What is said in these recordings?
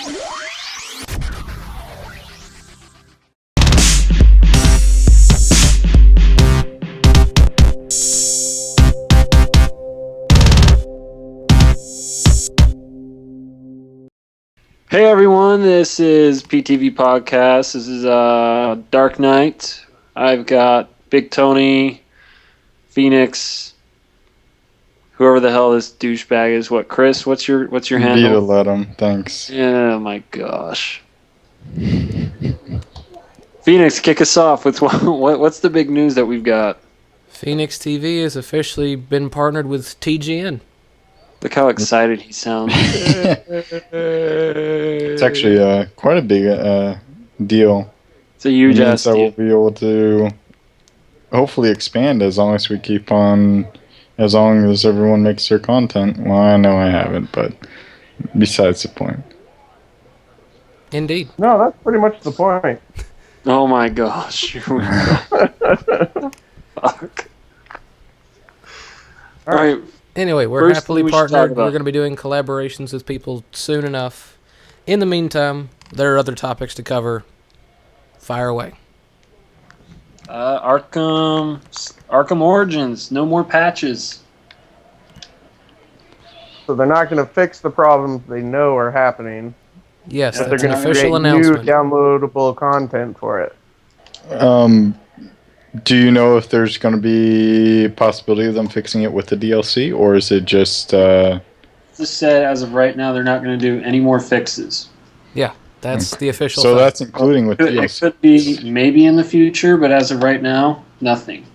Hey everyone, this is PTV Podcast. This is Dark Knight. I've got Big Tony, Phoenix, whoever the hell this douchebag is. What, Chris? What's your handle? Vita let him. Thanks. Yeah, my gosh. Phoenix, kick us off with what's the big news that we've got? PhoenixTV has officially been partnered with TGN. Look how excited he sounds. It's actually quite a big deal. It's a huge ass deal. deal. We'll be able to hopefully expand as long as we keep on, as long as everyone makes their content. Well, I know I haven't, but besides the point. Indeed. No, that's pretty much the point. Oh my gosh. Here we go. Fuck. All right. Anyway, we're First happily thing we should talk partnered. about. We're going to be doing collaborations with people soon enough. In the meantime, there are other topics to cover. Fire away. Arkham Origins. No more patches. So they're not going to fix the problems they know are happening. Yes, But they're that's an going to official create new announcement. downloadable content for it. Do you know if there's going to be a possibility of them fixing it with the DLC, or is it just... Just said as of right now, they're not going to do any more fixes. Yeah, that's the official So thing. that's including with It DLC. could be maybe in the future, but as of right now, nothing.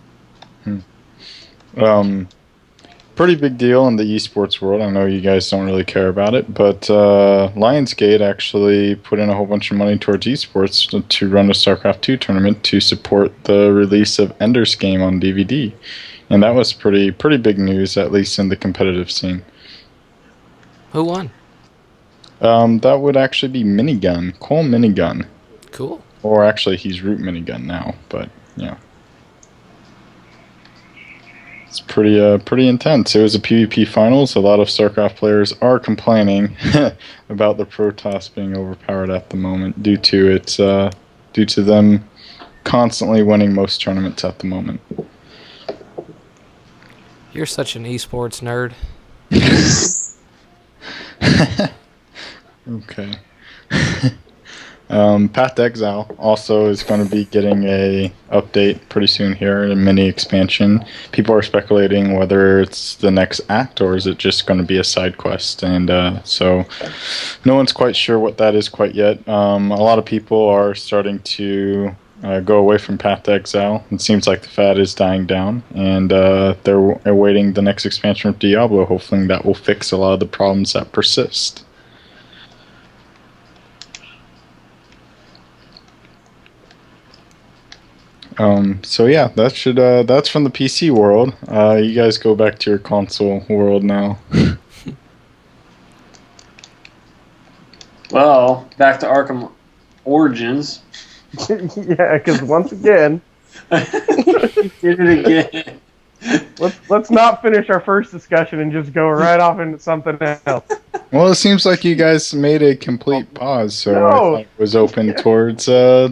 Pretty big deal in the esports world. I know you guys don't really care about it, but Lionsgate actually put in a whole bunch of money towards esports to run a StarCraft 2 tournament to support the release of Ender's Game on DVD. And that was pretty big news, at least in the competitive scene. Who won? That would actually be Minigun, Cole Minigun. Cool. Or actually, he's Root Minigun now, but yeah. It's pretty intense. It was a PvP finals. A lot of StarCraft players are complaining about the Protoss being overpowered at the moment due to them constantly winning most tournaments at the moment. You're such an esports nerd. Okay. Path to Exile also is going to be getting a update pretty soon here, a mini expansion. People are speculating whether it's the next act or is it just going to be a side quest, and so no one's quite sure what that is quite yet. A lot of people are starting to go away from Path to Exile. It seems like the fad is dying down, and they're awaiting the next expansion of Diablo, hoping that will fix a lot of the problems that persist. So yeah, that's from the PC world. You guys go back to your console world now. Well, back to Arkham Origins. Yeah, because once again, You did it again. let's not finish our first discussion and just go right off into something else. Well, it seems like you guys made a complete pause, so I thought it was open towards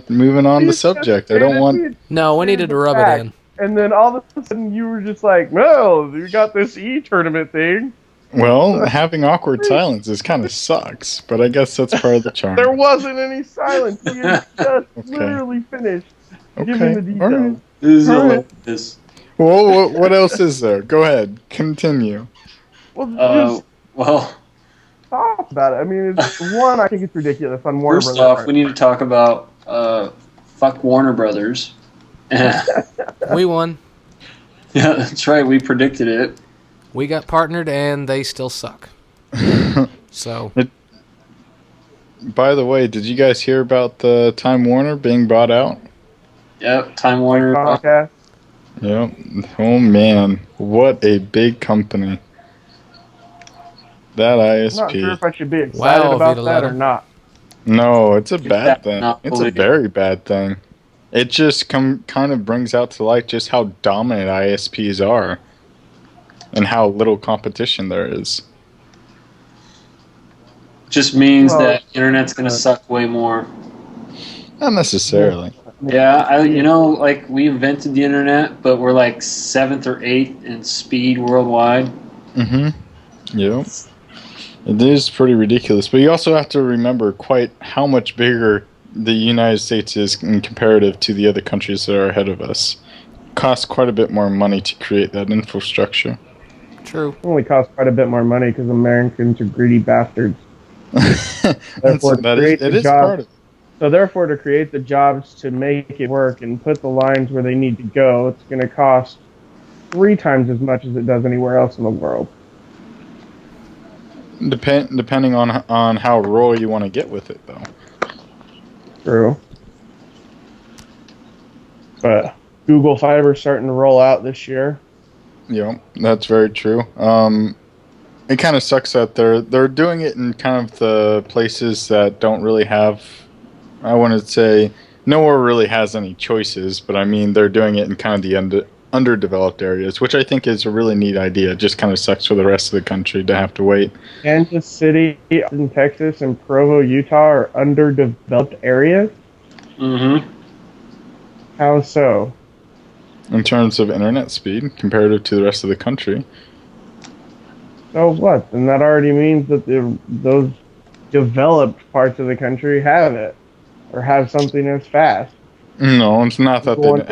moving on the subject. I don't want... No, we needed to rub it in. And then all of a sudden you were just like, no, you got this e-tournament thing. Well, having awkward silence is kind of sucks, but I guess that's part of the charm. There wasn't any silence. We had just literally finished giving the details. All right. This is All right. hilarious. Well, what else is there? Go ahead. Continue. Well, just Well, talk about it. I mean, one, I think it's ridiculous on Warner first Brothers. off, we need to talk about fuck Warner Brothers. Yeah, We won. that's right. We predicted it. We got partnered, and they still suck. So, By the way, did you guys hear about the Time Warner being bought out? Yep, Time Warner. Podcast. Yep. Oh man, what a big company. That I'm not sure ISP. if I should be excited Wow, about Vita that or Letta. not. No, it's a bad that thing. not It's a believe- very bad thing. It just kind of brings out to light just how dominant ISPs are and how little competition there is. just means that the internet's going to suck way more. Not necessarily. Yeah, like we invented the internet, but we're like 7th or 8th in speed worldwide. Mm-hmm. Yep. It is pretty ridiculous, but you also have to remember quite how much bigger the United States is in comparative to the other countries that are ahead of us. It costs quite a bit more money to create that infrastructure. True. It only costs quite a bit more money because Americans are greedy bastards. Therefore, part of it. So therefore, to create the jobs to make it work and put the lines where they need to go, it's going to cost 3 times as much as it does anywhere else in the world. Depending on how raw you want to get with it, though. True. But Google Fiber's starting to roll out this year. Yeah, that's very true. It kind of sucks that they're doing it in kind of the places that don't really have, I wouldn't say nowhere really has any choices, but I mean they're doing it in kind of the underdeveloped areas, which I think is a really neat idea. It just kind of sucks for the rest of the country to have to wait. Kansas City, in Texas, and Provo, Utah are underdeveloped areas. Mm-hmm. How so? In terms of internet speed, comparative to the rest of the country. So what? And that already means that those developed parts of the country have it, or have something as fast. No, it's not that they don't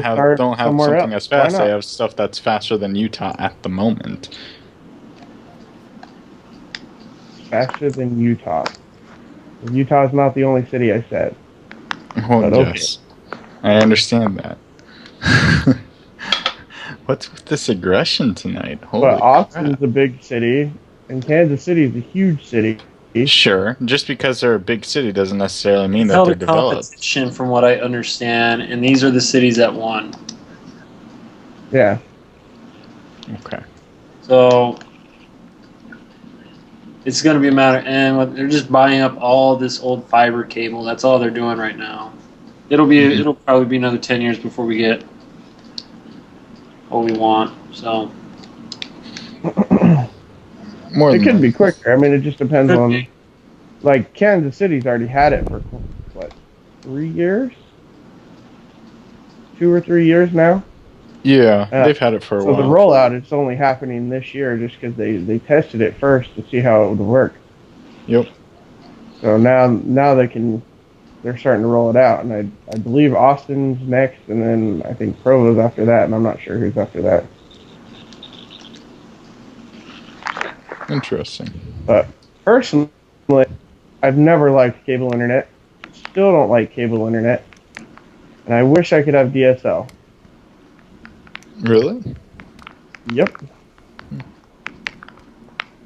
have something else. as fast. They have stuff that's faster than Utah at the moment. Faster than Utah. Utah is not the only city I said. Oh, yes. Okay. I understand that. What's with this aggression tonight? But Austin's a big city, and Kansas City is a huge city. Sure. Just because they're a big city doesn't necessarily mean that they're developed. Competition, from what I understand, and these are the cities that won. Yeah. Okay. So it's going to be a matter, and they're just buying up all this old fiber cable. That's all they're doing right now. It'll probably be another 10 years before we get what we want. So it could be quicker. I mean, it just depends on. Like Kansas City's already had it for what, 3 years? 2 or 3 years now. Yeah, they've had it for a while. So the rollout is only happening this year, just because they tested it first to see how it would work. Yep. So now they're starting to roll it out, and I believe Austin's next, and then I think Provo's after that, and I'm not sure who's after that. Interesting. But personally, I've never liked cable internet. Still don't like cable internet, and I wish I could have DSL. Really? Yep.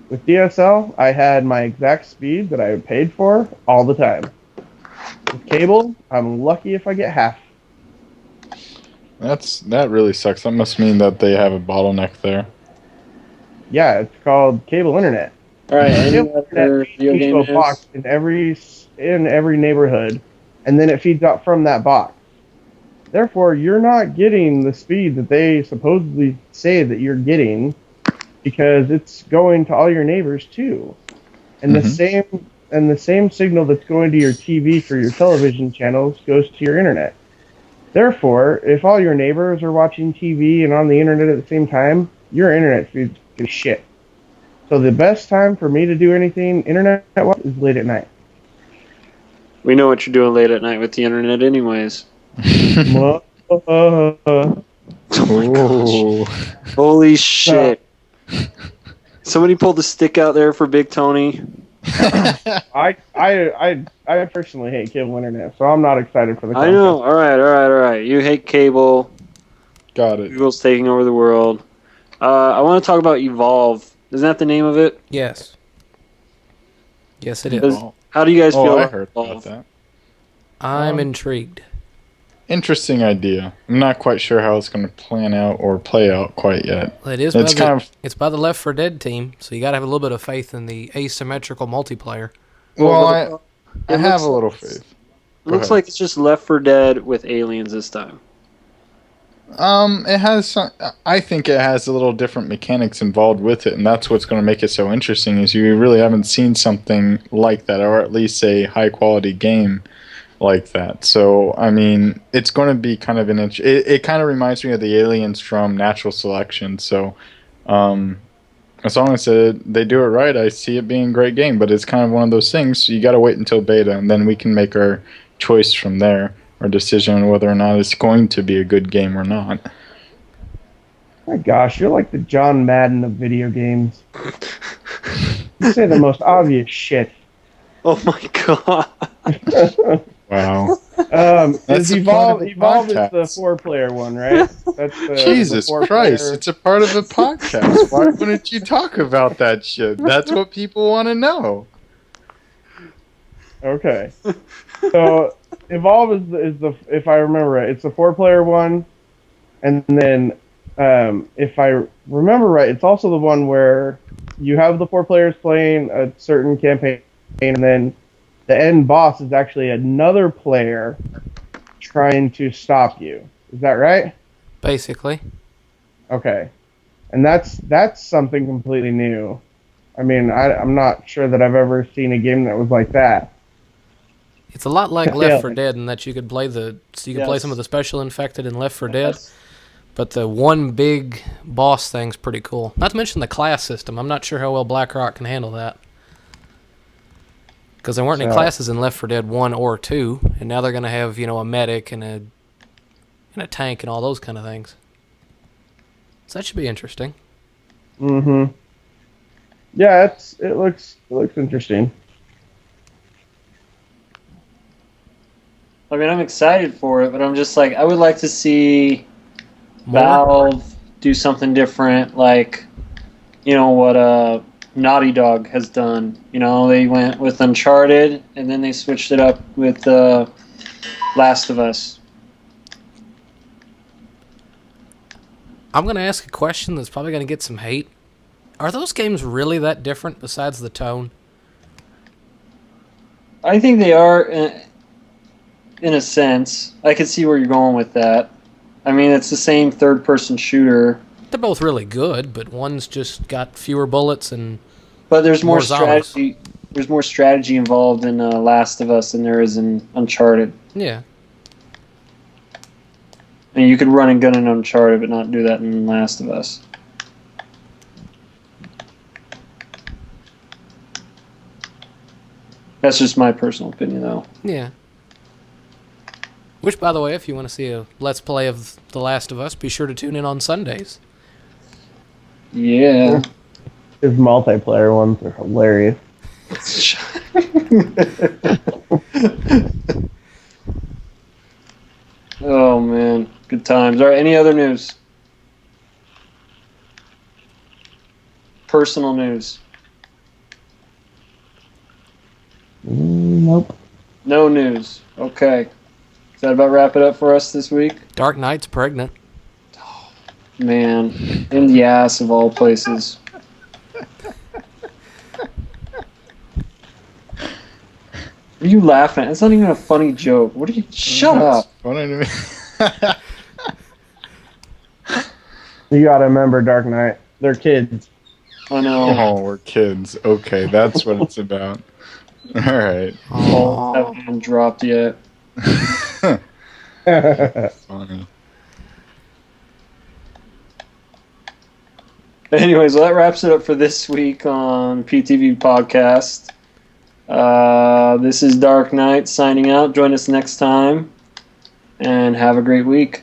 With DSL, I had my exact speed that I paid for all the time. With cable, I'm lucky if I get half. That really sucks. That must mean that they have a bottleneck there. Yeah, it's called cable internet. All right, cable internet feeds to a box in every neighborhood, and then it feeds out from that box. Therefore, you're not getting the speed that they supposedly say that you're getting, because it's going to all your neighbors too, and the same signal that's going to your TV for your television channels goes to your internet. Therefore, if all your neighbors are watching TV and on the internet at the same time, your internet speed is shit. So the best time for me to do anything internet-wise is late at night. We know what you're doing late at night with the internet anyways. Oh my gosh. Holy shit. Somebody pulled the stick out there for Big Tony. I personally hate cable internet, so I'm not excited for the content. I know. All right. You hate cable. Got it. Google's taking over the world. I want to talk about Evolve. Isn't that the name of it? Yes. Yes, it is. How do you guys feel I about heard Evolve? about that. I'm intrigued. Interesting idea. I'm not quite sure how it's going to play out quite yet. Well, it's by the Left 4 Dead team, so you got to have a little bit of faith in the asymmetrical multiplayer. Well, I have a little faith. It looks like it's just Left 4 Dead with aliens this time. It has some, I think it has a little different mechanics involved with it, and that's what's going to make it so interesting. Is you really haven't seen something like that, or at least a high quality game like that. So, I mean, it's going to be kind of it kind of reminds me of the aliens from Natural Selection. So, um, as long as they do it right, I see it being a great game. But it's kind of one of those things. You got to wait until beta, and then we can make our choice from there, our decision on whether or not it's going to be a good game or not. My gosh, you're like the John Madden of video games. You say the most obvious shit. Oh my god. Wow. Is Evolve is the 4-player one, right? That's Jesus Christ, it's a part of the podcast. Why wouldn't you talk about that shit? That's what people want to know. Okay. So Evolve is the if I remember right, it's the 4-player one, and then if I remember right, it's also the one where you have the 4 players playing a certain campaign, and then the end boss is actually another player trying to stop you. Is that right? Basically. Okay. And that's something completely new. I mean, I'm not sure that I've ever seen a game that was like that. It's a lot like Left 4 Dead in that you could play play some of the special infected in Left 4 Dead, but the one big boss thing's pretty cool. Not to mention the class system. I'm not sure how well BlackRock can handle that. Because there weren't any classes in Left 4 Dead 1 or 2, and now they're going to have, a medic and a tank and all those kind of things. So that should be interesting. Mm-hmm. Yeah, it looks interesting. I mean, I'm excited for it, but I'm just like, I would like to see Valve do something different, like, what Naughty Dog has done. They went with Uncharted, and then they switched it up with Last of Us. I'm going to ask a question that's probably going to get some hate. Are those games really that different besides the tone? I think they are, in a sense. I can see where you're going with that. I mean, it's the same third-person shooter. They're both really good, but one's just got fewer bullets and but there's more zombies. strategy. There's more strategy involved in Last of Us than there is in Uncharted. Yeah. And you could run and gun in Uncharted, but not do that in Last of Us. That's just my personal opinion, though. Yeah. Which, by the way, if you want to see a Let's Play of The Last of Us, be sure to tune in on Sundays. Yeah. His multiplayer ones are hilarious. Oh, man. Good times. All right, any other news? Personal news. Nope. No news. Okay. Does that about wrap it up for us this week? Dark Knight's pregnant. Oh, man. In the ass of all places. What are you laughing at? It's not even a funny joke. What are you... Shut up. Funny to me. You gotta remember, Dark Knight. They're kids. I know. Oh, we're kids. Okay, that's what it's about. All right. Oh, haven't been dropped yet. Funny. Anyways, well, that wraps it up for this week on PTV Podcast. This is Dark Knight signing out. Join us next time, and have a great week.